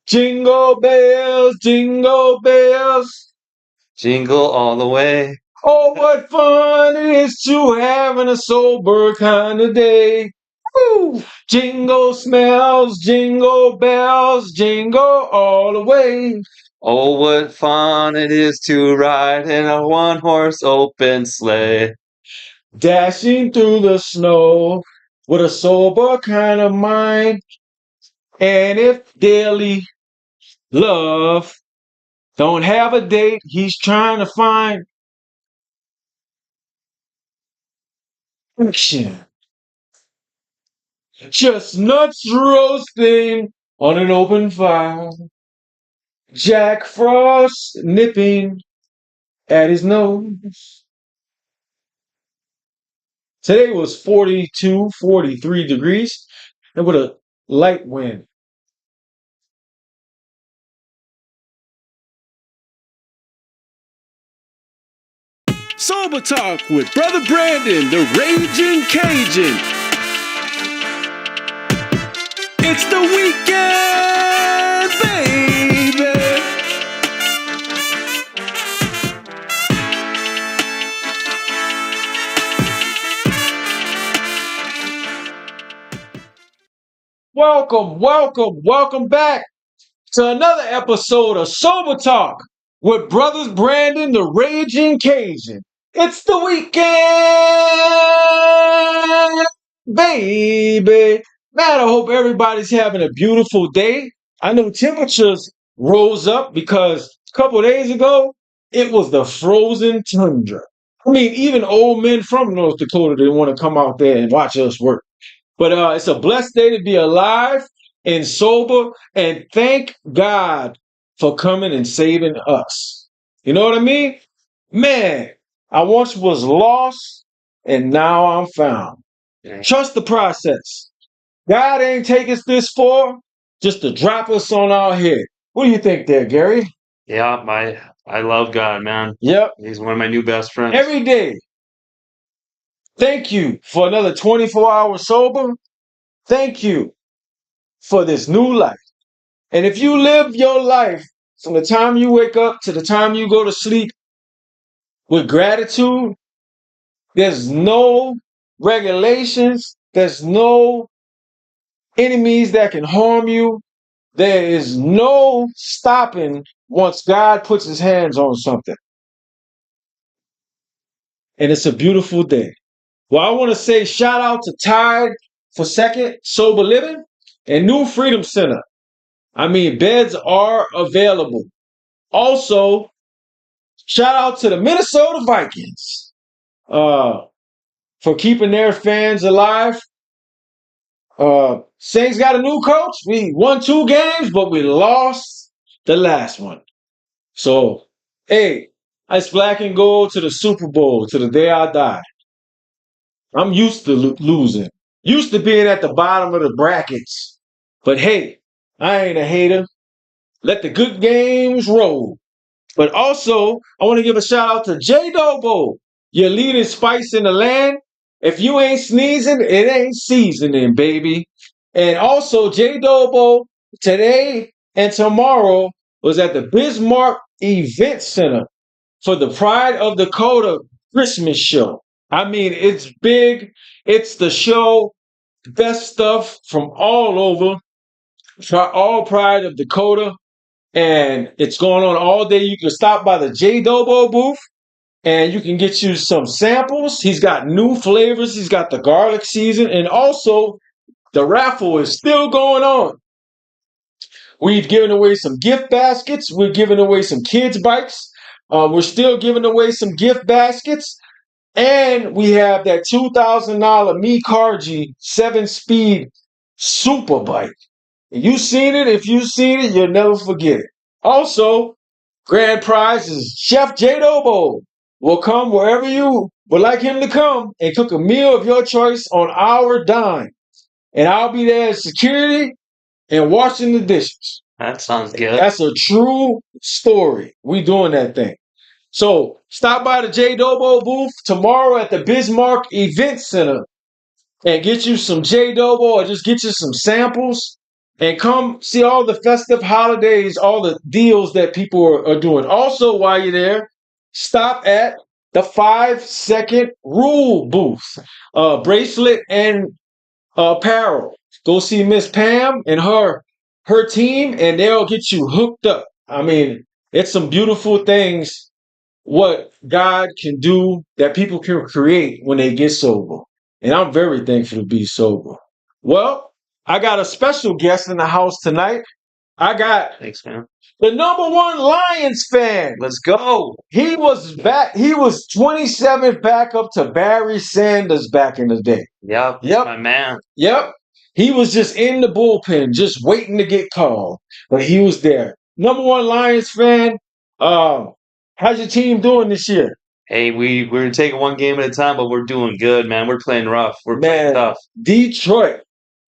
jingle bells, Jingle all the way. oh, what fun it is to have in a sober kind of day. Woo! Jingle smells, jingle bells, jingle all the way. Oh, what fun it is to ride in a one-horse open sleigh. Dashing through the snow with a sober kind of mind. And if daily love don't have a date he's trying to find, action. Chestnuts roasting on an open fire. Jack Frost nipping at his nose. Today was 42, 43 degrees and with a light wind. Sober Talk with Brother Brandon, the Raging Cajun. It's the weekend, baby. Welcome back to another episode of Sober Talk with Brothers Brandon, the Raging Cajun. It's the weekend, baby. Man, I hope everybody's having a beautiful day. I know temperatures rose up because a couple of days ago, it was the frozen tundra. I mean, even old men from North Dakota didn't want to come out there and watch us work. But it's a blessed day to be alive and sober, and thank God for coming and saving us. You know what I mean? Man, I once was lost, and now I'm found. Trust the process. God ain't take us this far just to drop us on our head. What do you think there, Gary? Yeah, I love God, man. Yep. He's one of my new best friends. Every day. Thank you for another 24 hours sober. Thank you for this new life. And if you live your life from the time you wake up to the time you go to sleep with gratitude, there's no regulations, there's no enemies that can harm you. There is no stopping once God puts his hands on something. And it's a beautiful day. Well, I want to say shout out to Tide for Second Sober Living and New Freedom Center. I mean, beds are available. Also, shout out to the Minnesota Vikings for keeping their fans alive. Saints got a new coach. We won 2 games, but we lost the last one. So, hey, it's black and gold to the Super Bowl, to the day I die. I'm used to losing. Used to being at the bottom of the brackets. But hey, I ain't a hater. Let the good games roll. But also, I want to give a shout out to J Dobo, your leading spice in the land. If you ain't sneezing, it ain't seasoning, baby. And also, J Dobo today and tomorrow was at the Bismarck Event Center for the Pride of Dakota Christmas show. I mean, it's big. It's the show, best stuff from all over, all Pride of Dakota. And it's going on all day. You can stop by the J Dobo booth and you can get you some samples. He's got new flavors. He's got the garlic season. And also, the raffle is still going on. We've given away some gift baskets. We're giving away some kids' bikes. We're still giving away some gift baskets. And we have that $2,000 Me Cargy 7-speed super bike. You seen it. If you've seen it, you'll never forget it. Also, grand prize is Chef J Dobo will come wherever you would like him to come and cook a meal of your choice on our dime. And I'll be there as security and washing the dishes. That sounds good. That's a true story. We doing that thing. So stop by the J Dobo booth tomorrow at the Bismarck Event Center and get you some J Dobo or just get you some samples and come see all the festive holidays, all the deals that people are doing. Also, while you're there, stop at the 5 second rule booth, bracelet and apparel. Go see Miss Pam and her team, and they'll get you hooked up. I mean, it's some beautiful things what God can do that people can create when they get sober. And I'm very thankful to be sober. Well, I got a special guest in the house tonight. I got Thanks, man. the #1 Lions fan. Let's go. He was back. He was 27th backup to Barry Sanders back in the day. Yep. Yep. My man. Yep. He was just in the bullpen, just waiting to get called. But he was there. #1 Lions fan. How's your team doing this year? Hey, we're taking one game at a time, but we're doing good, man. We're playing rough. We're playing tough. Detroit.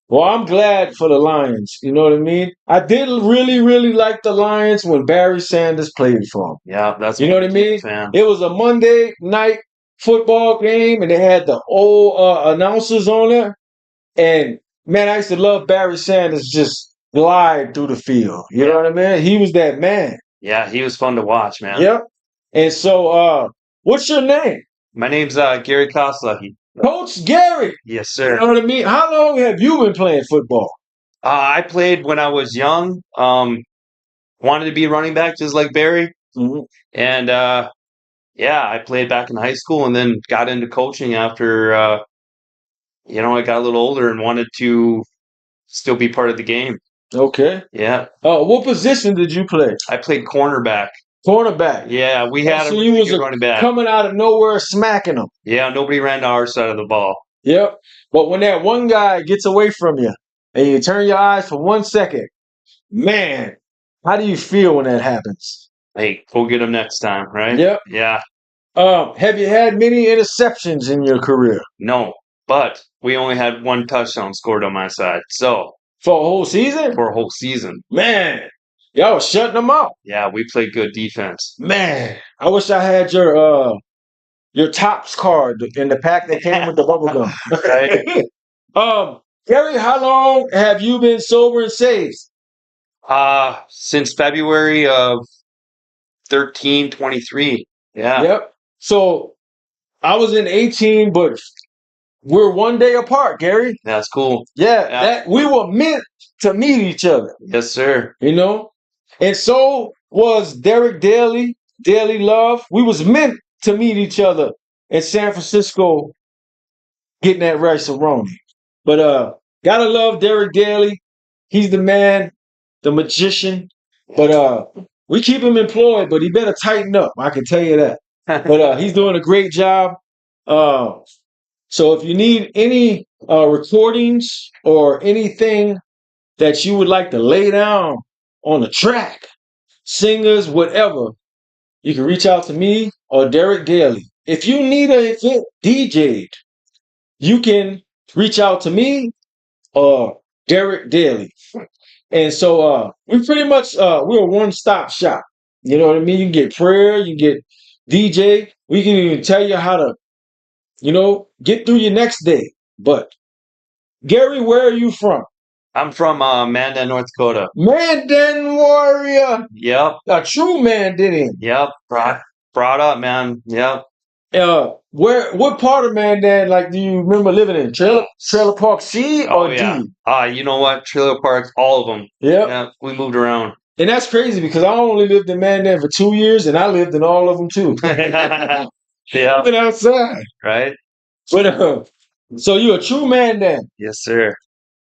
Well, I'm glad for the Lions. You know what I mean? I did really, really like the Lions when Barry Sanders played for them. Yeah, that's You know what I mean? Fan. It was a Monday night football game, and they had the old announcers on there. And man, I used to love Barry Sanders just glide through the field. You know what I mean? He was that man. Yeah, he was fun to watch, man. Yep. And so, what's your name? My name's Gary Kostelecky. Coach Gary. Yes, sir. You know what I mean? How long have you been playing football? I played when I was young. Wanted to be a running back just like Barry. Mm-hmm. And yeah, I played back in high school and then got into coaching after I got a little older and wanted to still be part of the game. Okay. Yeah. What position did you play? I played cornerback. Cornerback. Yeah, we had so a you really was good running back. coming out of nowhere smacking them. Yeah, nobody ran to our side of the ball. Yep. But when that one guy gets away from you and you turn your eyes for 1 second, man, how do you feel when that happens? Hey, go get him next time, right? Yep. Yeah. Have you had many interceptions in your career? No, but we only had one touchdown scored on my side. So for a whole season? For a whole season. Man, y'all was shutting them out. Yeah, we played good defense. Man, I wish I had your Topps card in the pack that came with the bubble gum. Right. Gary, how long have you been sober and saved? Since February of 23. Yeah. Yep. So I was in 18, but we're 1 day apart, Gary. That's cool. Yeah. We were meant to meet each other. Yes, sir. You know? And so was Derek Daly, Daily Love. We was meant to meet each other in San Francisco getting that rice-a-roni. But gotta love Derek Daly. He's the man, the magician. But we keep him employed, but he better tighten up. I can tell you that. But he's doing a great job. So if you need any recordings or anything that you would like to lay down on the track, singers, whatever, you can reach out to me or Derek Daly. If you need an event DJ'd, you can reach out to me or Derek Daly. And so we pretty much we're a one-stop shop. You know what I mean? You can get prayer, you can get DJ. We can even tell you how to, get through your next day. But Gary, where are you from? I'm from Mandan, North Dakota. Mandan warrior. Yep. A true Mandan. Yep. Brought up, man. Yep. What part of Mandan, like, do you remember living in? Trailer Park C or yeah. D? You know what? Trailer parks, all of them. Yep. Yeah. We moved around. And that's crazy because I only lived in Mandan for 2 years and I lived in all of them too. Yeah. Living outside. Right. But so you're a true Mandan. Yes, sir.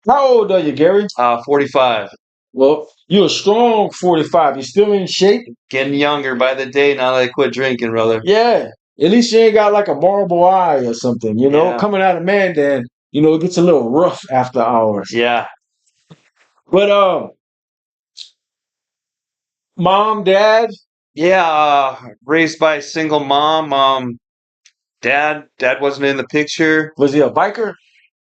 How old are you, Gary? 45. Well, you're a strong 45. You still in shape? Getting younger by the day now that I quit drinking, brother. Yeah. At least you ain't got like a marble eye or something, Yeah. Coming out of Mandan, it gets a little rough after hours. Yeah. But mom, dad? Yeah, raised by a single mom. Dad wasn't in the picture. Was he a biker?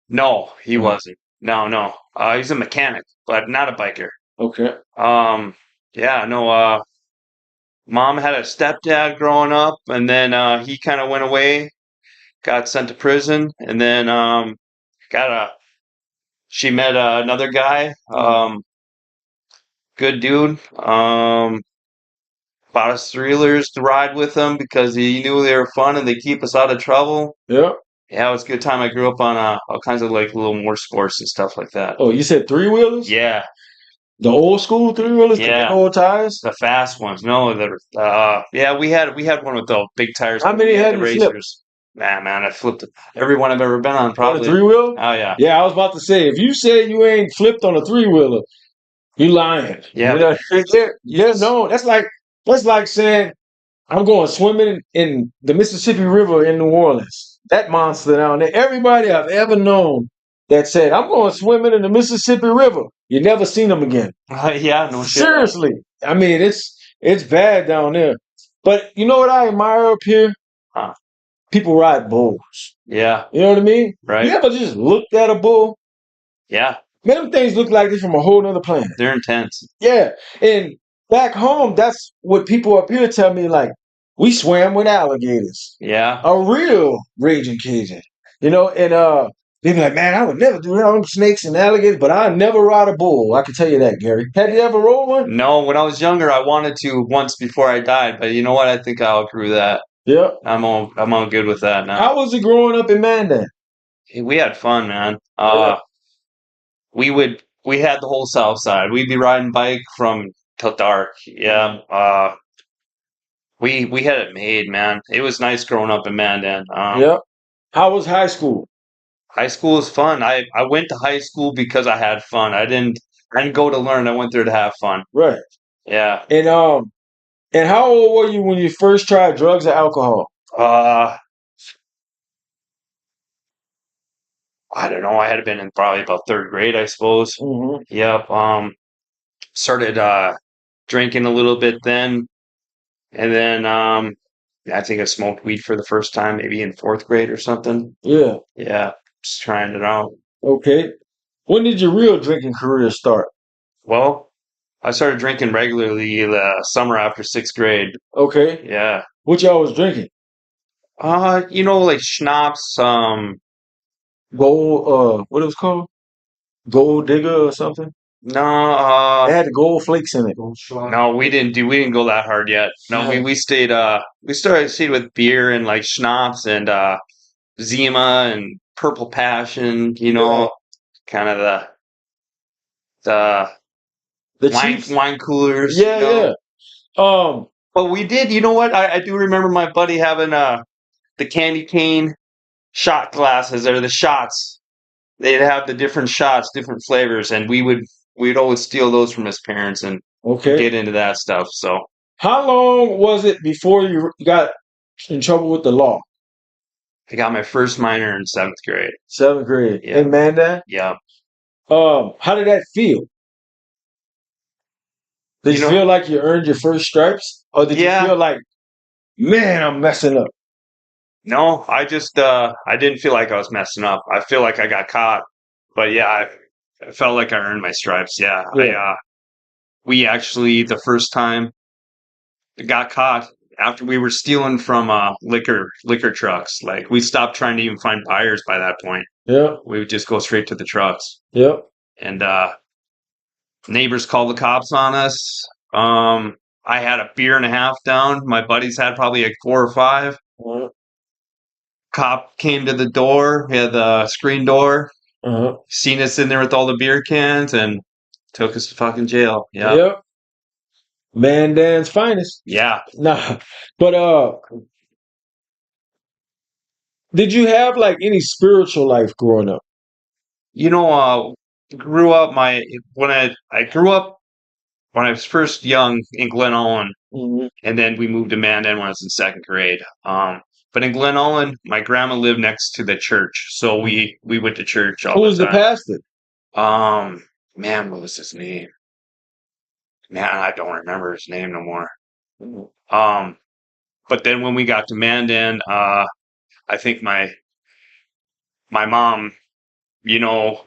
No, he wasn't. No. He's a mechanic, but not a biker. Okay. Yeah, no, mom had a stepdad growing up, and then he kind of went away, got sent to prison, and then she met another guy. Good dude. Bought us 3-wheelers to ride with them because he knew they were fun and they keep us out of trouble. Yeah. Yeah, it was a good time. I grew up on all kinds of like little more sports and stuff like that. Oh, you said 3-wheelers? Yeah, The old school 3-wheelers, the big yeah, old tires? the fast ones. No, yeah, we had one with the big tires, How but we many had have the you flipped? racers. Man, I flipped every one I've ever been on, On a probably. 3-wheel? Oh yeah, Yeah, I was about to say, if you say you ain't flipped on a 3-wheeler, you lying. yeah. You know, yeah, no, that's like saying I'm going swimming in the Mississippi River in New Orleans. That monster down there. Everybody I've ever known that said, I'm going swimming in the Mississippi River. You never seen them again. Yeah, no shit. Seriously. I mean, it's bad down there. But you know what I admire up here? Huh. People ride bulls. Yeah, You know what I mean? right. You ever just looked at a bull? Yeah, Man, them things look like they're from a whole nother planet. they're intense. Yeah. And back home, that's what people up here tell me, like, we swam with alligators. Yeah. A real raging Cajun. And they be like, man, I would never do that on snakes and alligators, but I'd never ride a bull. I can tell you that, Gary. Have you ever rode one? No, when I was younger, I wanted to once before I died, but you know what? I think I'll agree with that. Yeah. I'm all good with that now. How was it growing up in Mandan? Hey, we had fun, man. Yeah. We had the whole south side. We'd be riding bike from till dark. Yeah. We had it made, man. It was nice growing up in Mandan. Yeah. How was high school? High school was fun. I went to high school because I had fun. I didn't go to learn. I went there to have fun. Right. Yeah. And how old were you when you first tried drugs or alcohol? I don't know. I had been in probably about third grade, I suppose. Mm-hmm. Yep. Started drinking a little bit then, and then I think I smoked weed for the first time, maybe in fourth grade or something. Yeah. Yeah, just trying it out. Okay. When did your real drinking career start? Well, I started drinking regularly the summer after sixth grade. Okay. Yeah. What y'all was drinking? Like schnapps. Gold, what it was called? Gold digger or something? No, It had the gold flakes in it. no, we didn't go that hard yet. No, we stayed with beer and like schnapps and Zima and Purple Passion, Yeah. kind of the The wine Chiefs. wine coolers. Yeah, yeah. But we did, you know what? I do remember my buddy having the candy cane shot glasses or the shots. They'd have the different shots, different flavors, and we'd always steal those from his parents and Okay. get into that stuff. So How long was it before you got in trouble with the law? I got my first minor in seventh grade. 7th grade. Yeah. In Mandan? Yeah. How did that feel? Did you feel like you earned your first stripes? Or did you feel like, man, I'm messing up? No, I just I didn't feel like I was messing up. I feel like I got caught. But yeah, I felt like I earned my stripes. Yeah. Yeah. We actually the first time got caught after we were stealing from liquor trucks. Like we stopped trying to even find buyers by that point. Yeah. We would just go straight to the trucks. Yep. And neighbors called the cops on us. I had a beer and a half down. My buddies had probably like 4 or 5. Uh-huh. Cop came to the door. He had the screen door. Uh-huh. Seen us in there with all the beer cans and took us to fucking jail. Yeah. Yep. Mandan's finest. Yeah. Nah. But did you have like any spiritual life growing up? Grew up when I grew up when I was first young in Glen Ellen, and then we moved to Mandan when I was in second grade. But in Glen Ellen, my grandma lived next to the church, so we went to church all Who the was the time. pastor? Man, what was his name? Man, I don't remember his name no more. But then when we got to Mandan, I think my mom,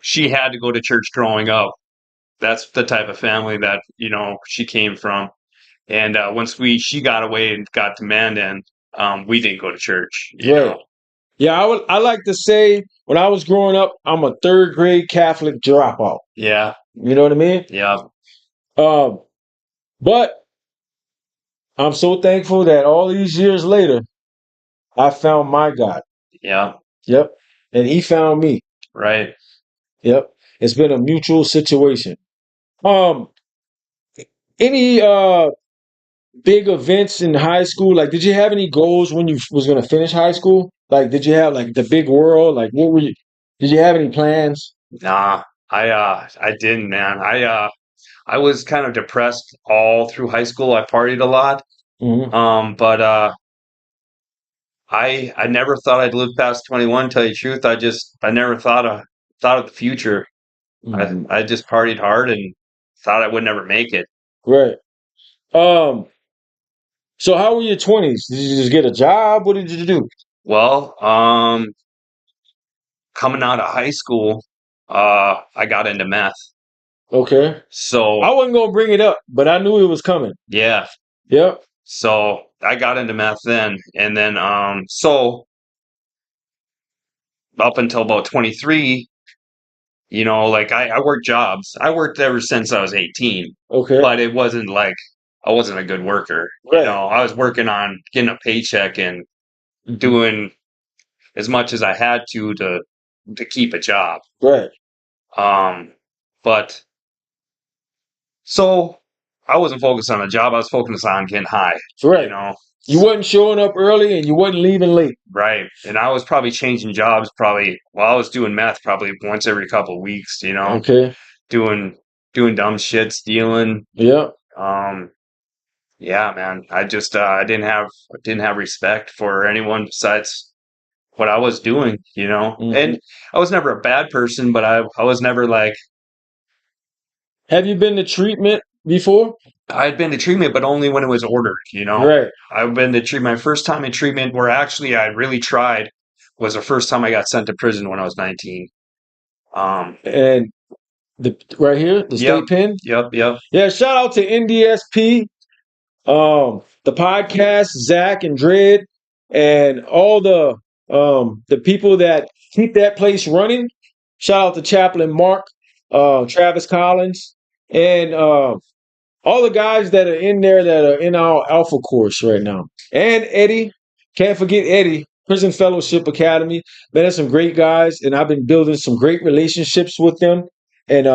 she had to go to church growing up. That's the type of family that, she came from. And once she got away and got to Mandan, we didn't go to church. Right. Yeah, I like to say when I was growing up, I'm a 3rd grade Catholic dropout. Yeah. You know what I mean? Yeah. But I'm so thankful that all these years later, I found my God. Yeah. Yep. And he found me. Right. Yep. It's been a mutual situation. Um, any big events in high school? Like, did you have any goals when you was gonna finish high school? Like, did you have like the big world? Like, what were you? Did you have any plans? Nah, I didn't, man. I was kind of depressed all through high school. I partied a lot. Hmm. But I never thought I'd live past 21, tell you the truth. I never thought of the future. I just partied hard and thought I would never make it. Right. Um. So, how were your 20s? Did you just get a job? What did you do? Well, coming out of high school, I got into meth. Okay. So I wasn't gonna bring it up, but I knew it was coming. yeah, Yep. so I got into meth then, and then so up until about 23, like I worked jobs. I worked ever since I was 18, Okay. but it wasn't like I wasn't a good worker. Right. I was working on getting a paycheck and doing as much as I had to keep a job. Right. Um, but so I wasn't focused on a job. I was focused on getting high. Right. You wasn't showing up early and you wasn't leaving late. Right. And I was probably changing jobs while I was doing meth probably once every couple of weeks, Okay. doing dumb shit, stealing. Yeah. Um, yeah, man. I didn't have respect for anyone besides what I was doing, And I was never a bad person, but I was never like Have you been to treatment before? I had been to treatment, but only when it was ordered, Right. I've been to treatment. My first time in treatment where actually I really tried was the first time I got sent to prison when I was 19. And the right here, the Yep, state pen. yep, yep. Yeah. Shout out to NDSP, the podcast, Zach and Dred, and all the people that keep that place running. Shout out to Chaplain Mark, Travis Collins, and all the guys that are in there that are in our Alpha course right now. And Eddie, can't forget Eddie, Prison Fellowship Academy. Man, there's some great guys, and I've been building some great relationships with them. And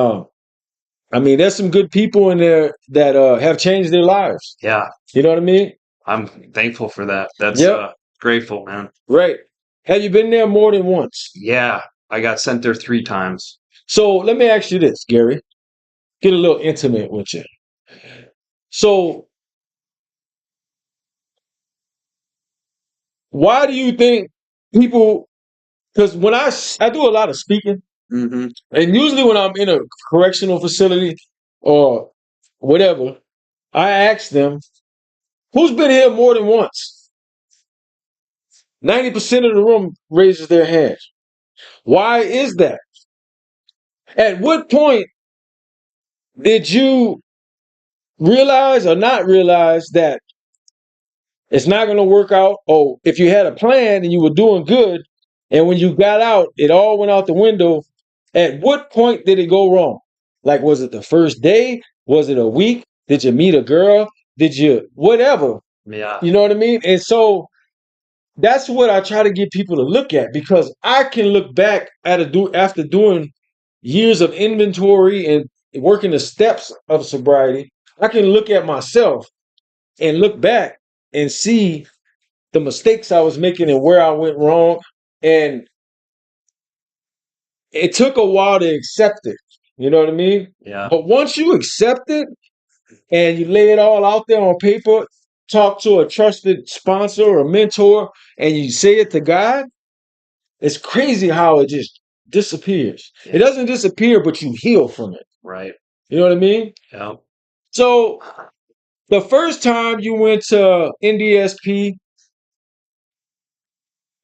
I mean, there's some good people in there that have changed their lives. Yeah, You know what I mean? I'm thankful for that. That's Yep. grateful, man. Right. Have you been there more than once? Yeah, I got sent there 3 times. So let me ask you this, Gary. Get a little intimate with you. So why do you think people? Because when I do a lot of speaking, Mm-hmm. and usually when I'm in a correctional facility or whatever, I ask them, "Who's been here more than once?" 90% of the room raises their hand. Why is that? At what point did you realize or not realize that it's not going to work out? Or if you had a plan and you were doing good, and when you got out, it all went out the window. At what point did it go wrong? Like, was it the first day? Was it a week? Did you meet a girl? Did you whatever? Yeah. You know what I mean? And so that's what I try to get people to look at, because I can look back at after doing years of inventory and working the steps of sobriety. I can look at myself and look back and see the mistakes I was making and where I went wrong. And it took a while to accept it. You know what I mean? Yeah. But once you accept it and you lay it all out there on paper, talk to a trusted sponsor or mentor, and you say it to God, it's crazy how it just disappears. It doesn't disappear, but you heal from it. Right. You know what I mean? Yeah. So the first time you went to NDSP,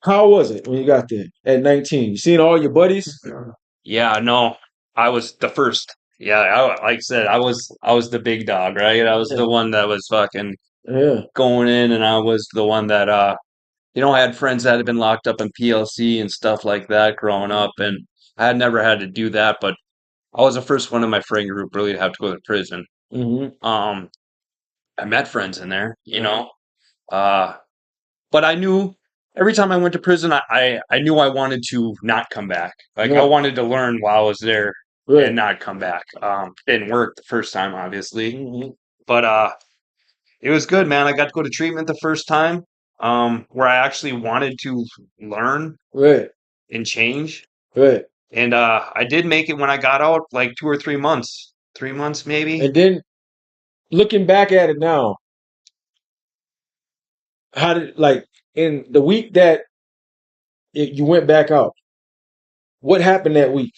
how was it when you got there at 19? You seen all your buddies? Yeah, no, I was the first. Yeah, like I said, I was the big dog, right? I was the one that was fucking Yeah. going in, and I was the one that I had friends that had been locked up in PLC and stuff like that growing up, and I had never had to do that, but I was the first one in my friend group really to have to go to prison. Mm-hmm. I met friends in there, uh, but I knew every time I went to prison, I knew I wanted to not come back. Like I No. wanted to learn while I was there Right. and not come back. Didn't work the first time, obviously, Mm-hmm. but it was good, man. I got to go to treatment the first time, where I actually wanted to learn Right. and change. Right. And I did make it when I got out, like 2 or 3 months, 3 months maybe. And then looking back at it now, how did like in the week that you went back out? What happened that week?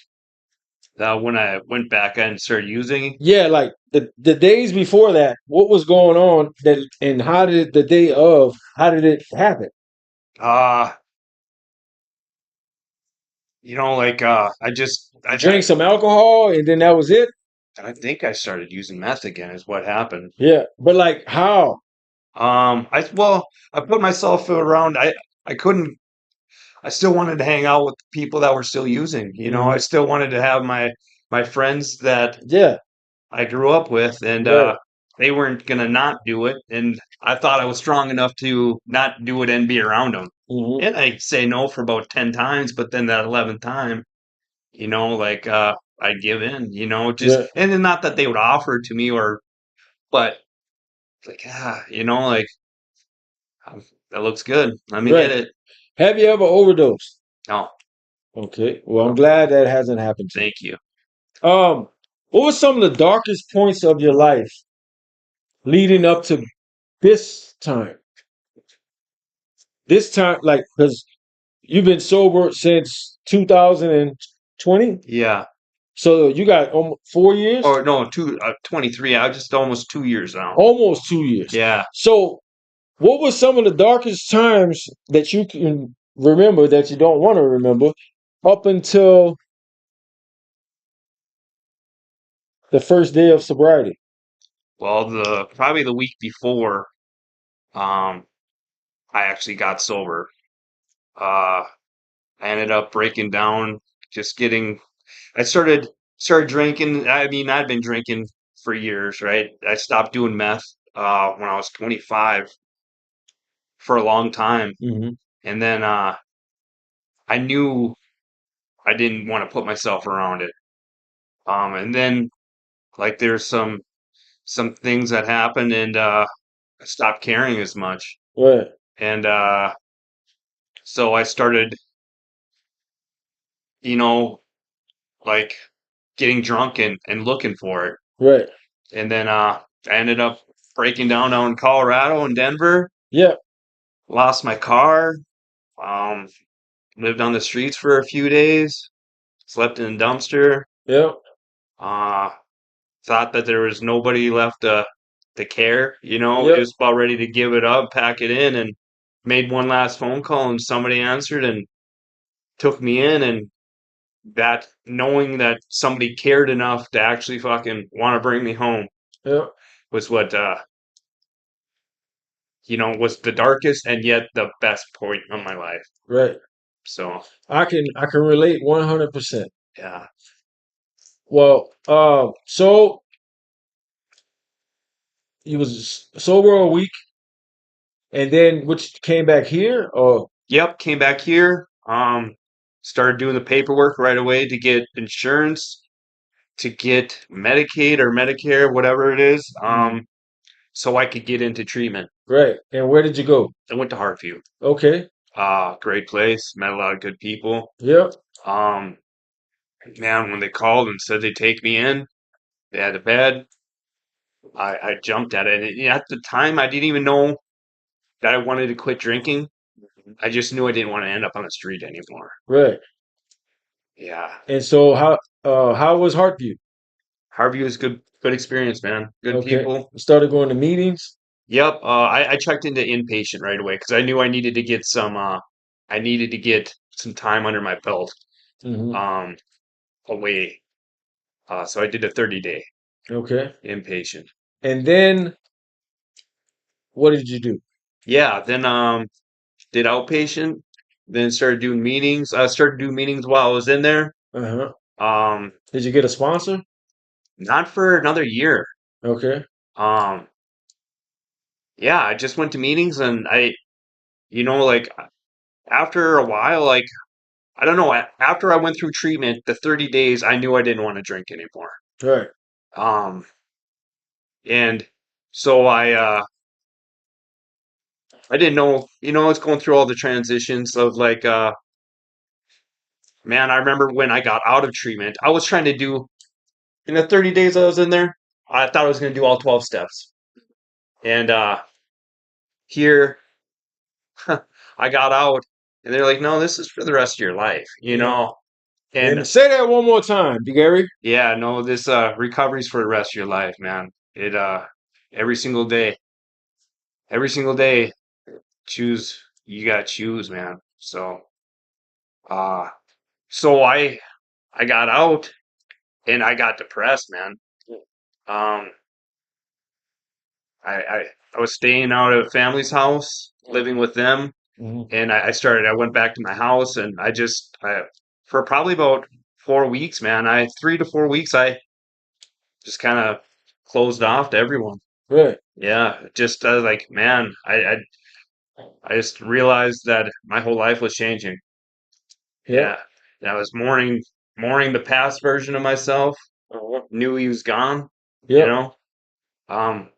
When I went back and started using, Yeah, like the days before that, what was going on that and how did the day of how did it happen? uh, like You drank some alcohol and then that was it? I think I started using meth again. Is what happened. Yeah. But like how? I put myself around. I couldn't. I still wanted to hang out with people that were still using. I Hmm. still wanted to have my friends that Yeah. I grew up with, and Right. they weren't gonna not do it. And I thought I was strong enough to not do it and be around them. Hmm. And I say no for about 10 times, but then that 11th time, like I'd give in. Just Yeah. and then not that they would offer it to me but like like that looks good. Let me hit Right. it. Have you ever overdosed? No, Okay. Well, I'm glad that hasn't happened to you. thank you. What were some of the darkest points of your life leading up to this time? This time, like, because you've been sober since 2020, Yeah. so you got 4 years, Or no, 23. I was just almost 2 years now. almost 2 years. Yeah. So, what were some of the darkest times that you can remember that you don't want to remember up until the first day of sobriety? Well, the probably the week before, um, I actually got sober. Uh, I ended up breaking down, just getting. I started drinking. I mean, I'd been drinking for years, right? I stopped doing meth when I was 25 for a long time, Hmm. and then I knew I didn't want to put myself around it. And then like there's some things that happened, and I stopped caring as much, Right, and so I started, you know, like getting drunk and looking for it. right. And then I ended up breaking down out in Colorado and Denver, Yeah, lost my car, um, lived on the streets for a few days, slept in a dumpster, yeah, uh, thought that there was nobody left to care, yep, just about ready to give it up, pack it in, and made one last phone call and somebody answered and took me in, and that knowing that somebody cared enough to actually fucking want to bring me home yeah, was what was the darkest and yet the best point of my life. right. So I can relate 100%. yeah. Well, so you was sober a week, and then which came back here, or Yep, came back here. Started doing the paperwork right away to get insurance, to get Medicaid or Medicare, whatever it is, mhm, so I could get into treatment. right? And where did you go? I went to Hartview. Okay, Great place, met a lot of good people. yeah, Um, Man, when they called and said they'd take me in, they had a bed. I jumped at it. And at the time, I didn't even know that I wanted to quit drinking. I just knew I didn't want to end up on the street anymore. right. Yeah, And so how was Heartview? Harvey was good experience, man. Good Okay, people. you started going to meetings. Yep. I checked into inpatient right away because I knew I needed to get some. I needed to get some time under my belt. Hmm. Um, Away. So I did a 30-day Okay, inpatient. and then what did you do? Yeah. Then did outpatient. Then started doing meetings. I started doing meetings while I was in there. Uh huh. Um, Did you get a sponsor? Not for another year. Okay. Yeah, I just went to meetings and like after a while, like I don't know, after I went through treatment, the 30 days, I knew I didn't want to drink anymore. Right. Um, and so I didn't know, I was going through all the transitions of like, man, I remember when I got out of treatment, I was trying to do, in the 30 days I was in there, I thought I was going to do all 12 steps. And here, I got out, and they're like, no, this is for the rest of your life, And And say that one more time, Gary. yeah, no, this recovery's for the rest of your life, man. It every single day, every single day, choose you gotta choose, man. Uh so I got out and I got depressed, man. Um I I was staying out at a family's house, living with them, Mhm. and I went back to my house and for probably about 4 weeks, man, 3 to 4 weeks, I just kind of closed off to everyone. Right. Yeah, just like, man, I just realized that my whole life was changing. Yep. Yeah, and I was mourning the past version of myself. Knew he was gone. You Yep. know, I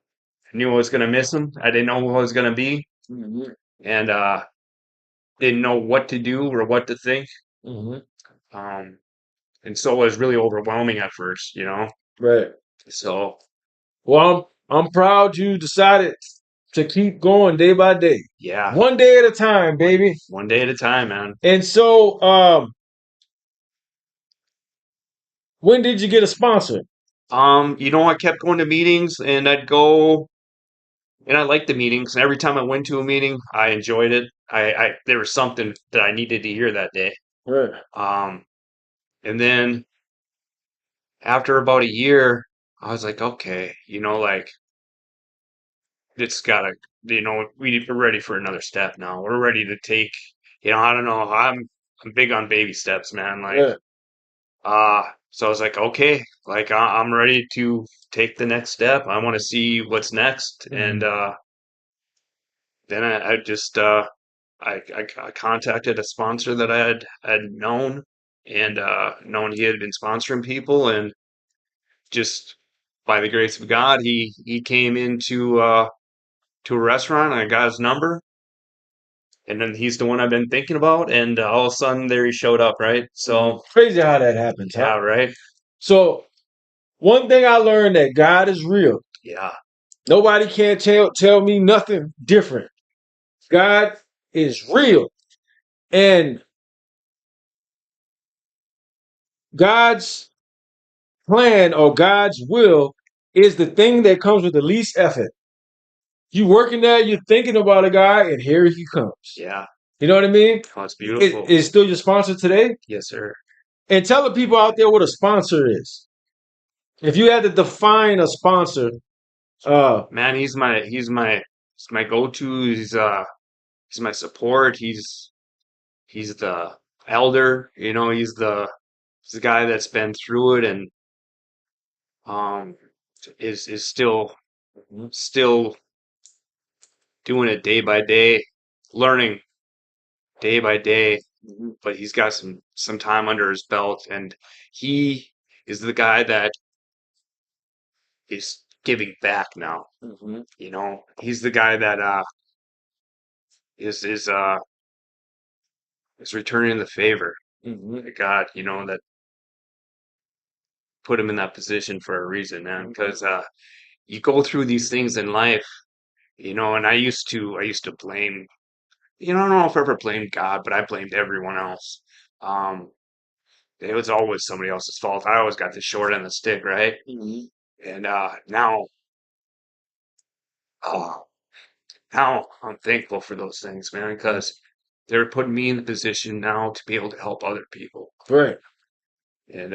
knew I was gonna miss him. I didn't know who I was gonna be, Mhm. and didn't know what to do or what to think. Mhm. Um, and so it was really overwhelming at first. Right. So Well, I'm proud you decided to keep going day by day, yeah, one day at a time, baby. one day at a time, man. And so, when did you get a sponsor? I kept going to meetings, and I'd go. And I liked the meetings. And every time I went to a meeting, I enjoyed it. There was something that I needed to hear that day. Right. Um, and then after about a year, I was like, okay, like it's gotta, we're ready for another step now. We're ready to take, I don't know. I'm big on baby steps, man. Like, Right. so I was like, okay, like I'm ready to take the next step. I want to see what's next. And Mhm. then I just I contacted a sponsor that I had known and known he had been sponsoring people, and just by the grace of God, he came into to a restaurant and I got his number, and then he's the one I've been thinking about, and all of a sudden there he showed up, right? So Crazy how that happens, huh? yeah, right, So, one thing I learned that God is real. yeah, Nobody can tell me nothing different. God is real. And God's plan or God's will is the thing that comes with the least effort. You working there, you're thinking about a guy, and here he comes. yeah. You know what I mean? Oh, it's beautiful. Is still your sponsor today? Yes, sir. And tell the people out there what a sponsor is. If you had to define a sponsor, Man, he's my go-to. He's my support. He's the elder. He's the guy that's been through it and um is still doing it day by day, learning day by day, but he's got some time under his belt, and he is the guy that is giving back now. He's the guy that is returning the favor to God, that put him in that position for a reason, man. Because you go through these things in life, and I used to blame. I don't know if I ever blamed God, but I blamed everyone else. Um, it was always somebody else's fault. I always got the short end of the stick, right? And uh, now I'm thankful for those things, man, because they're putting me in the position now to be able to help other people. right. And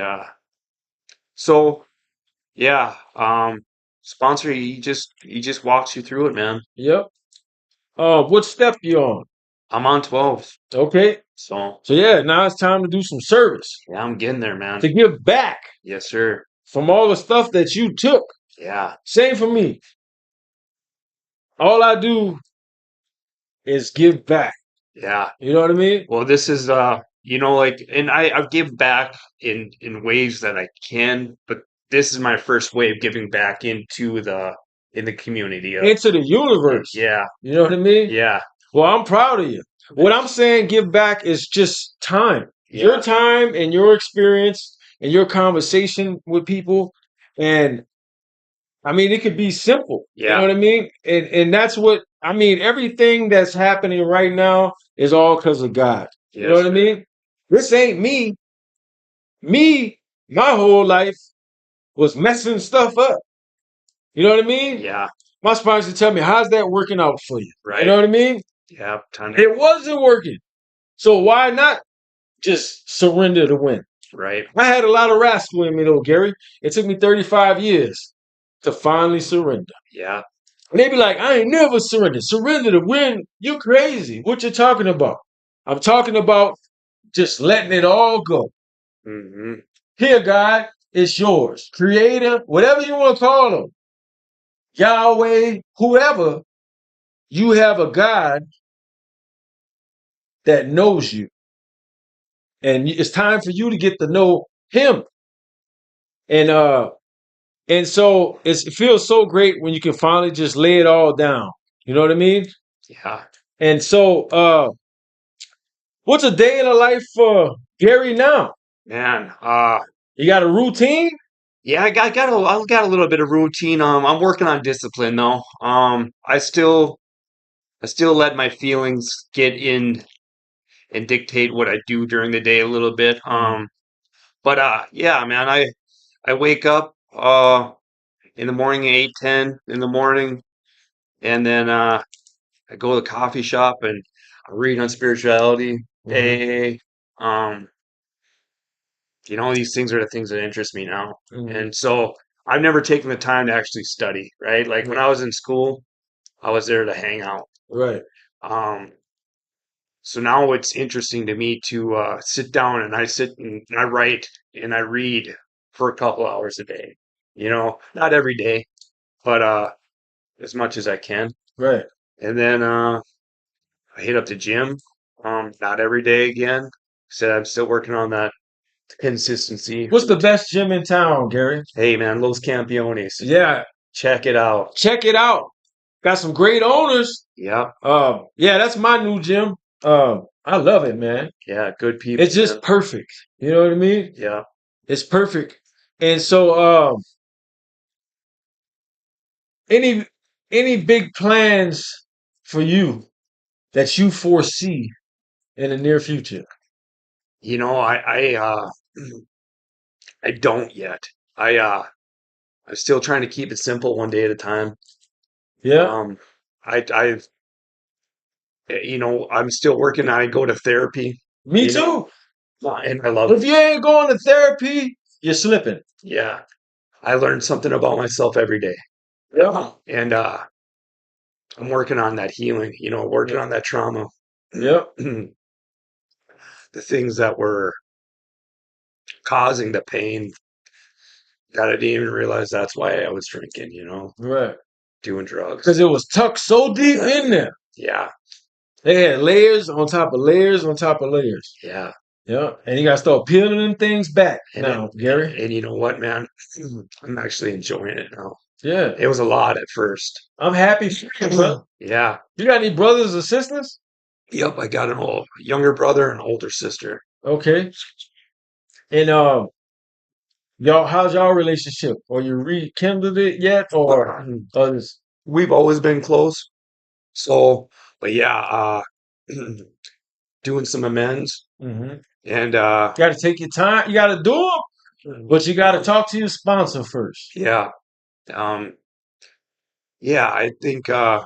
so yeah, sponsor, he just walks you through it, man. Yep. What step you on? I'm on 12, Okay. so So yeah, now it's time to do some service. yeah, I'm getting there, man. To give back Yes, sir. from all the stuff that you took. Yeah. Same for me. All I do is give back. Yeah. You know what I mean? Well, this is like, and I give back in ways that I can, but this is my first way of giving back in the community. Into the universe. Yeah. You know what I mean? Yeah. Well, I'm proud of you. What I'm saying, give back is just time. Your Yeah. time and your experience and your conversation with people. And I mean, it could be simple. You know Yeah. what I mean? And that's what I mean. Everything that's happening right now is all because of God. You know Yes, what I sir. mean? This ain't me. Me, my whole life was messing stuff up. You know what I mean? Yeah. My sponsor tell me, how's that working out for you? You know Right. what I mean? Yeah. Time. It wasn't working. So why not just surrender to win? Right. I had a lot of rascal in me though, Gary. It took me 35 years to finally surrender. Yeah. And they be like, I ain't never surrendered. Surrender to win? You crazy. What you talking about? I'm talking about just letting it all go. Hmm. Here, God, it's yours. Creator, whatever you want to call them. Yahweh, whoever, you have a God that knows you. And it's time for you to get to know him. And so it feels so great when you can finally just lay it all down. You know what I mean? Yeah. And so what's a day in the life for Gary now? Man. You got a routine? Yeah, I got a little bit of routine. I'm working on discipline though. I still let my feelings get in and dictate what I do during the day a little bit. But yeah, man, I wake up in the morning at 8:10 in the morning, and then I go to the coffee shop and I read on spirituality, Mhm. AA. These things are the things that interest me now. Mhm. And so I've never taken the time to actually study, right? Like when I was in school, I was there to hang out. Right. Um, so now it's interesting to me to sit down and I sit and I write and I read for a couple hours a day. Not every day, but as much as I can. Right. And then I hit up the gym. Not every day again. Said I'm still working on that consistency. What's the best gym in town, Gary? Hey man, Los Campeones. Yeah, Check it out. check it out. Got some great owners. Yep. Yeah, that's my new gym. I love it, man. Yeah, good people, It's just man. perfect. You know what I mean? Yeah. It's perfect. And so, any big plans for you that you foresee in the near future? I I don't yet. I'm still trying to keep it simple one day at a time. Yeah, Um I've I'm still working on I go to therapy, me too. and I love If it. you ain't going to therapy, you're slipping. Yeah. I learn something about myself every day. Yeah, And I'm working on that healing, working yeah, on that trauma. yeah. The things that were causing the pain that I didn't even realize that's why I was drinking, Right. doing drugs. Because it was tucked so deep in there. Yeah. They had layers on top of layers on top of layers. Yeah. Yeah, and you got to start peeling them things back And now, it, Gary. and you know what, man? I'm actually enjoying it now. Yeah, It was a lot at first. I'm happy for you, bro. Yeah. You got any brothers or sisters? Yep. I got an younger brother and older sister. Okay. And y'all, how's y'all relationship? Or you rekindled it yet, or others? We've always been close. So, but yeah, doing some amends Mm-hmm. and You got to take your time. You got to do them, but you got to talk to your sponsor first. yeah, um, yeah. I think I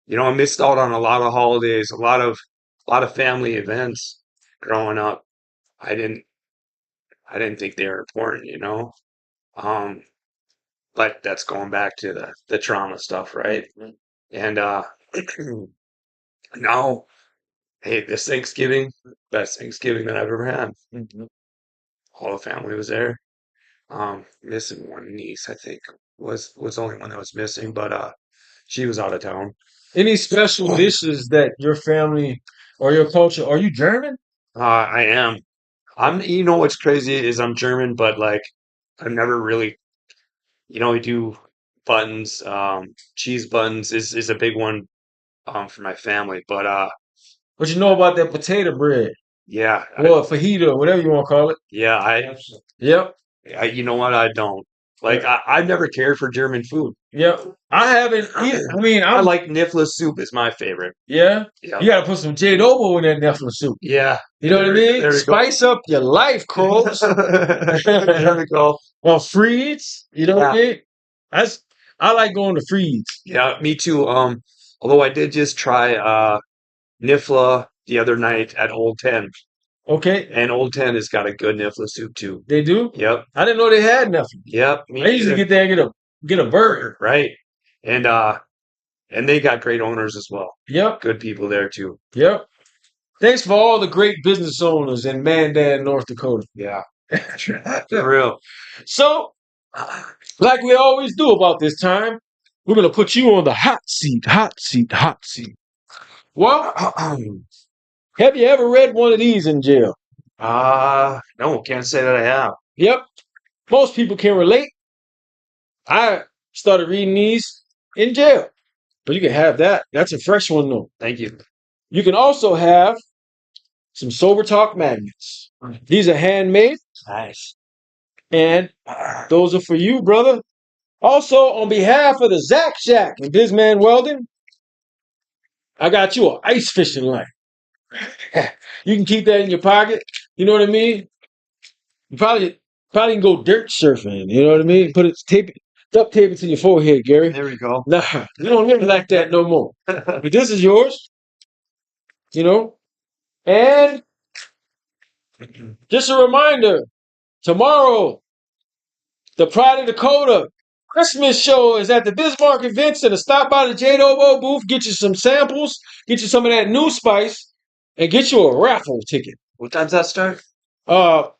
missed out on a lot of holidays, a lot of family events growing up. I didn't I didn't think they were important. Um, but that's going back to the trauma stuff, right? And now, hey, this Thanksgiving, best Thanksgiving that I've ever had. Mhm. All the family was there. Missing one niece, I think. was the only one that was missing, but she was out of town. Any special dishes that your family or your culture? Are you German? I am. You know what's crazy is I'm German, but like I've never really, we do buttons. Cheese buttons is a big one for my family. But What you know about that potato bread? yeah, Or fajita, whatever you want to call it. yeah, Yep. you know what? I don't like. I've never cared for German food. Yep. I haven't eaten. I mean, I like Niffler soup is my favorite. yeah. Yeah, You got to put some J-Dobo in that Nefla soup. yeah. You know what I mean? There we go. Spice up your life, Coles. There we go. Or Freeds. You know what I mean? I like going to Freeds. Yeah, me too. Although I did just try Nifla the other night at Old 10. Okay. And Old 10 has got a good Nifla soup too. They do? Yep. I didn't know they had nothing. Yep. I usually get there and get a burger. Right. And they got great owners as well. Yep. Good people there too. Yep. Thanks for all the great business owners in Mandan, North Dakota. Yeah. For real. So, like we always do about this time, we're going to put you on the hot seat, hot seat, hot seat. Well, have you ever read one of these in jail? No, can't say that I have. Yep. Most people can relate. I started reading these in jail. But you can have that. That's a fresh one, though. Thank you. You can also have some Sober Talk magnets. These are handmade, Nice. and those are for you, brother. Also, on behalf of the Zach Shack and Bizman Weldon, I got you an ice fishing line. You can keep that in your pocket. You know what I mean? You probably can go dirt surfing. You know what I mean? Duct tape it to your forehead, Gary. There we go. Nah, you don't live like that no more. But this is yours. You know? And just a reminder, tomorrow, the Pride of Dakota Christmas show is at the Bismarck Event Center. Stop by the J-Dobo booth, get you some samples, get you some of that new spice, and get you a raffle ticket. What time's that start? I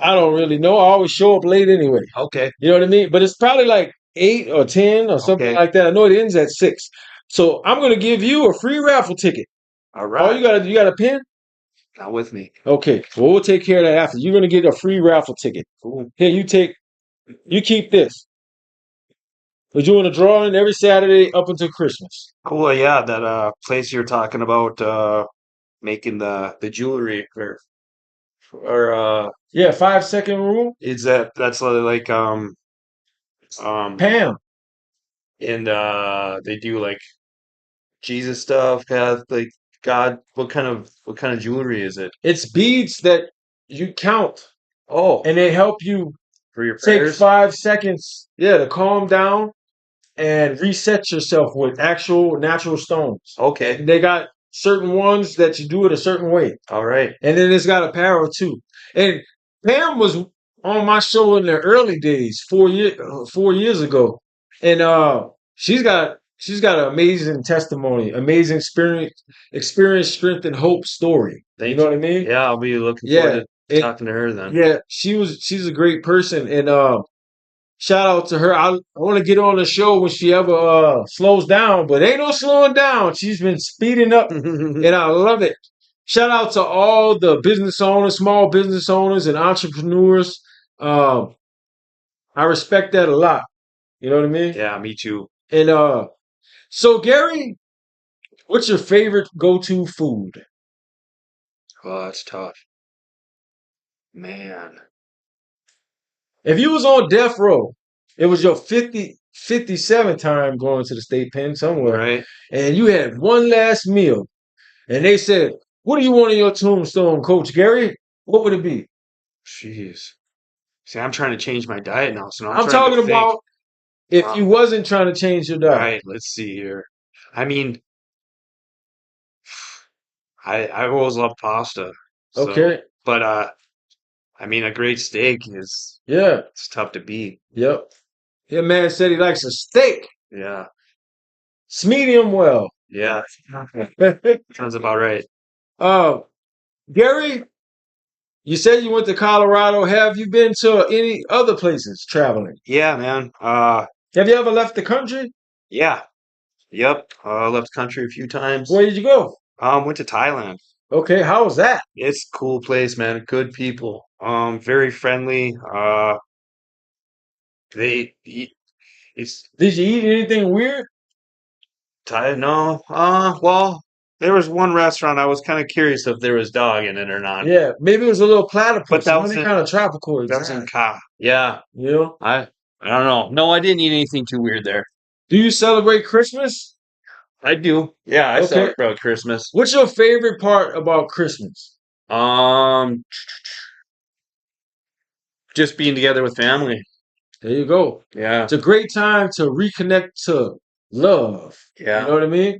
don't really know. I always show up late anyway. Okay. You know what I mean? But it's probably like 8 or 10 or something like that. I know it ends at 6. So I'm going to give you a free raffle ticket. All right. Oh, you got a pen? Not with me. Okay. Well, we'll take care of that after. You're going to get a free raffle ticket. Cool. Here, you keep this. We're doing a drawing every Saturday up until Christmas. Cool. Yeah, that place you're talking about making the jewelry or Yeah, 5-second rule. is that's like Pam. and they do like Jesus stuff, like God. What kind of jewelry is it? It's beads that you count, Oh, and they help you for your take prayers? 5 seconds, to calm down and reset yourself with actual natural stones. Okay. And they got certain ones that you do it a certain way. All right. And then it's got apparel too. And Pam was on my show in the early days, 4 years ago. And she's got an amazing testimony, amazing experience, strength, and hope story. You know what I mean? Yeah, I'll be looking forward to talking to her then. Yeah, she's a great person, and shout out to her. I want to get on the show when she ever slows down, but ain't no slowing down. She's been speeding up, and I love it. Shout out to all the business owners, small business owners, and entrepreneurs. I respect that a lot. You know what I mean? Yeah, me too. And so Gary, what's your favorite go-to food? Oh, that's tough. Man. If you was on death row, it was your 57th time going to the state pen somewhere, Right. and you had one last meal, and they said, "What do you want on your tombstone, Coach Gary?" What would it be? Jeez. See, I'm trying to change my diet now, so now I'm trying talking to think. about if you wasn't trying to change your diet. Right, let's see here. I mean, I always love pasta. So, Okay. but I mean, a great steak is Yeah. it's tough to beat. Yep. Your man said he likes a steak. Yeah. It's medium well. Yeah. Sounds about right. Gary, you said you went to Colorado. Have you been to any other places traveling? Yeah, man. Have you ever left the country? Yeah. Yep. Left country a few times. Where did you go? Went to Thailand. Okay, how was that? It's a cool place, man. Good people. Very friendly. They eat. It's Did you eat anything weird? Thai. No. Well, there was one restaurant I was kind of curious if there was dog in it or not. Yeah, maybe it was a little But platypus. that You know, was they in kind of tropical that was in exact. Ka. Yeah. You know? I don't know. No, I didn't eat anything too weird there. Do you celebrate Christmas? I do. Yeah, I Okay. celebrate Christmas. What's your favorite part about Christmas? Um, just being together with family. There you go. Yeah. It's a great time to reconnect to love. Yeah. You know what I mean?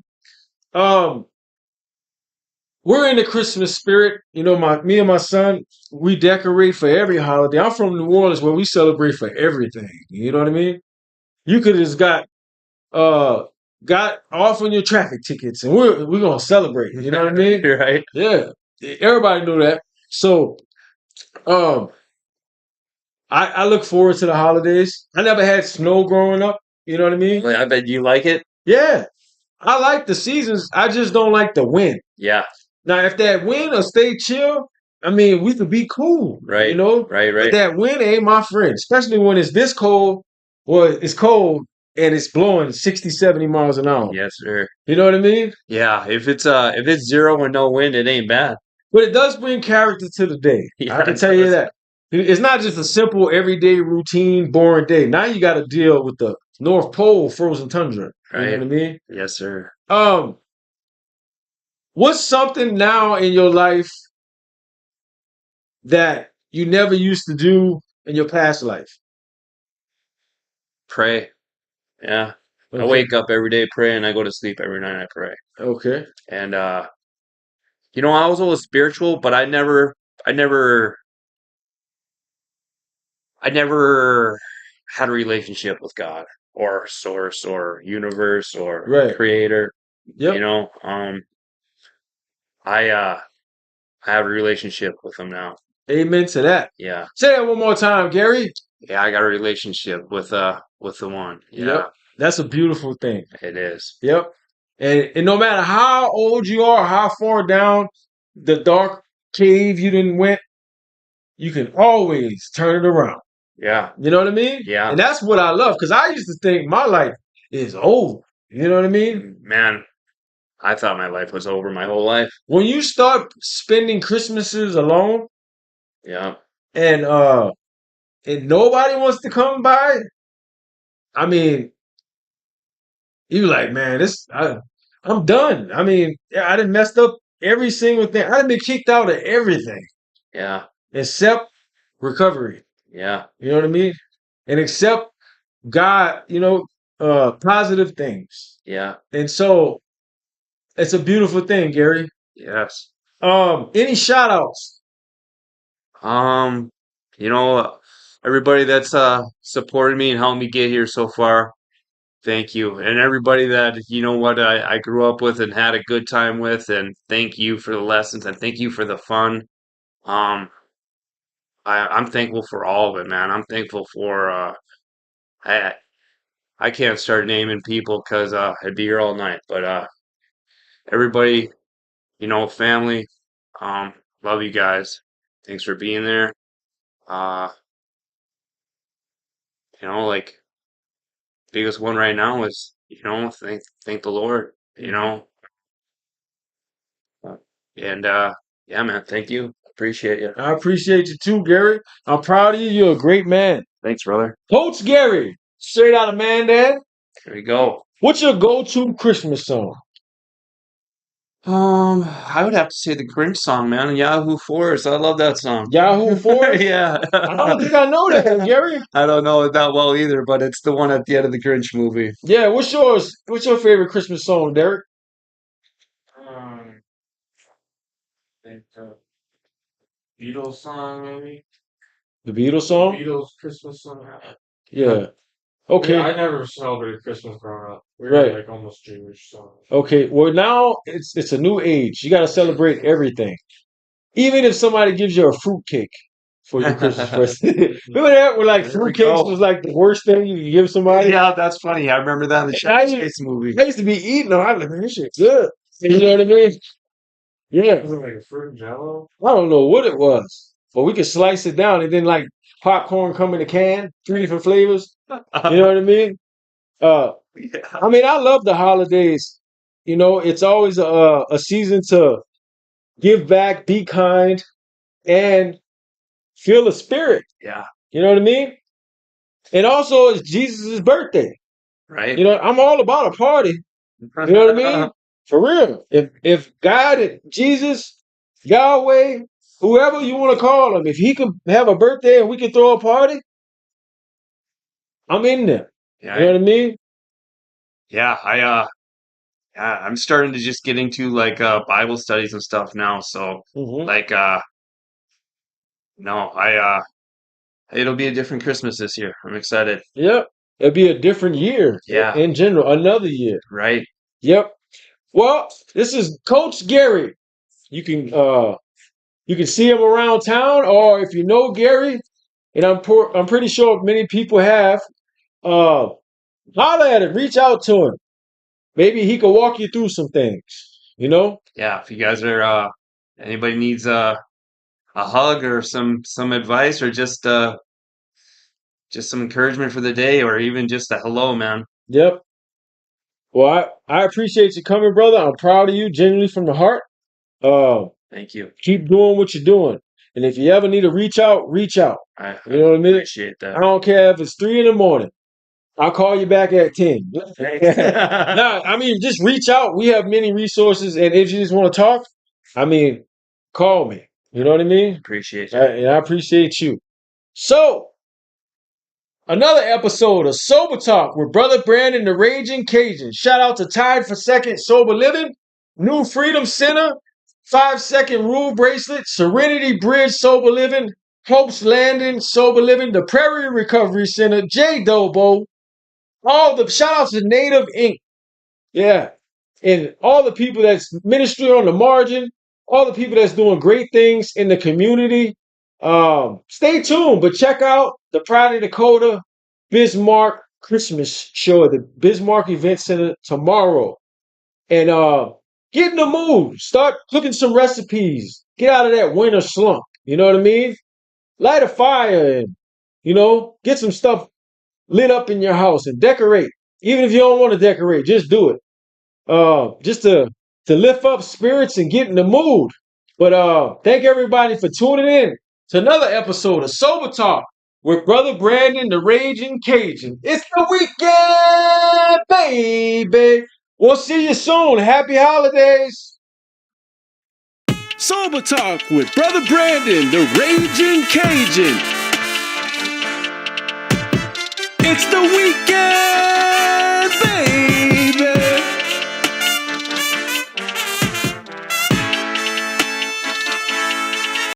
Um, we're in the Christmas spirit. You know, me and my son, we decorate for every holiday. I'm from New Orleans where we celebrate for everything. You know what I mean? You could have just uh got off on your traffic tickets and we're gonna celebrate. You know what I mean? You're right. Yeah. Everybody knew that. So um I look forward to the holidays. I never had snow growing up. You know what I mean? I bet you like it. Yeah. I like the seasons. I just don't like the wind. Yeah. Now, if that wind will stay chill, I mean, we could be cool. Right. You know? Right. But Right. that wind ain't my friend, especially when it's this cold. Well, it's cold and it's blowing 60, 70 miles an hour. Yes, sir. You know what I mean? Yeah. If it's 0 and no wind, it ain't bad. But it does bring character to the day. Yeah, I can it tell you does. that. It's not just a simple, everyday, routine, boring day. Now you got to deal with the North Pole frozen tundra. You know Right. what I mean? Yes, sir. Um, what's something now in your life that you never used to do in your past life? Pray. Yeah. I Okay. wake up every day praying. I go to sleep every night. I pray. Okay. And I was always spiritual, but I never had a relationship with God or source or universe or Right. creator. Yep. I have a relationship with him now. Amen to that. Yeah. Say that one more time, Gary. Yeah, I got a relationship with the one. Yeah. Yep. That's a beautiful thing. It is. Yep. And no matter how old you are, how far down the dark cave you didn't went, you can always turn it around. Yeah. You know what I mean? Yeah. And that's what I love because I used to think my life is over. You know what I mean? Man, I thought my life was over my whole life. When you start spending Christmases alone Yeah. and nobody wants to come by, I mean, you like, man, I'm done. I mean, I done messed up every single thing. I done been kicked out of everything Yeah. except recovery. Yeah. You know what I mean? And except God, positive things. Yeah. And so it's a beautiful thing, Gary. Yes. Any shout outs? Um, you know, everybody that's supported me and helped me get here so far, thank you. And everybody that I grew up with and had a good time with, and thank you for the lessons and thank you for the fun. Um, I'm thankful for all of it, man. I'm thankful for I I can't start naming people because I'd be here all night. But everybody, family, um, love you guys. Thanks for being there. Uh, like biggest one right now is thank the Lord. Uh, and yeah, man, thank you. Appreciate you. I appreciate you too, Gary. I'm proud of you. You're a great man. Thanks, brother. Coach Gary, straight out of Mandan. Here we go. What's your go-to Christmas song? I would have to say the Grinch song, man. Yahoo Force. I love that song. Yahoo Force? Yeah. I don't think I know that, Gary. I don't know it that well either, but it's the one at the end of the Grinch movie. Yeah, what's yours? What's your favorite Christmas song, Derek? Um, I think Beatles song, maybe. The Beatles song? Beatles Christmas song. Yeah. Okay. I never celebrated Christmas growing up. We Right. were like almost Jewish, so. Okay. Well, now it's a new age. You got to celebrate everything. Even if somebody gives you a fruitcake, for your Christmas present. Remember that? Where like There we fruitcakes go. was like the worst thing you could give somebody? Yeah, that's funny. I remember that in the And Chevy Chase movie. I used to be eating them. I was like, man, this shit's good. You know what I mean? Yeah. Was it like a fruit jello? I don't know what it was, but we could slice it down and then like popcorn come in a can, 3 different flavors. You know what I mean? Yeah. I mean, I love the holidays. You know, it's always a season to give back, be kind, and feel the spirit. Yeah. You know what I mean? And also, it's Jesus' birthday. Right. You know, I'm all about a party. You know what I mean? For real. If God, Jesus, Yahweh, whoever you want to call him, if he could have a birthday and we could throw a party, I'm in there. You know Yeah. what I mean? Yeah. Yeah, I'm starting to just get into like Bible studies and stuff now. So Hmm. like no, it'll be a different Christmas this year. I'm excited. Yep. It'll be a different year Yeah. in general, another year. Right. Yep. Well, this is Coach Gary. You can see him around town, or if you know Gary, and I'm pretty sure many people have, uh, holler at him, reach out to him. Maybe he could walk you through some things. You know? Yeah. If you guys are anybody needs a hug or some advice or just some encouragement for the day or even just a hello, man. Yep. Well, I appreciate you coming, brother. I'm proud of you, genuinely from the heart. Uh, Thank you. keep doing what you're doing, and if you ever need to reach out, reach out. I You know what I mean? appreciate that. I don't care if it's 3 in the morning. I'll call you back at 10. Nah, I mean, just reach out. We have many resources, and if you just want to talk, I mean, call me. You know what I mean? Appreciate And I appreciate you. So, another episode of Sober Talk with Brother Brandon, the Raging Cajun. Shout out to Tied for Second Sober Living, New Freedom Center, 5 Second Rule Bracelet, Serenity Bridge Sober Living, Hope's Landing Sober Living, the Prairie Recovery Center, J Dobo, all the shout out to Native Inc. Yeah. And all the people that's ministry on the margin, all the people that's doing great things in the community. Stay tuned, but check out the Pride of Dakota Bismarck Christmas show at the Bismarck Event Center tomorrow. And get in the mood. Start cooking some recipes. Get out of that winter slump. You know what I mean? Light a fire and, get some stuff lit up in your house and decorate. Even if you don't want to decorate, just do it. Just to lift up spirits and get in the mood. But thank everybody for tuning in to another episode of Sober Talk with Brother Brandon, the Raging Cajun. It's the weekend, baby. We'll see you soon. Happy holidays. Sober Talk with Brother Brandon, the Raging Cajun. It's the weekend!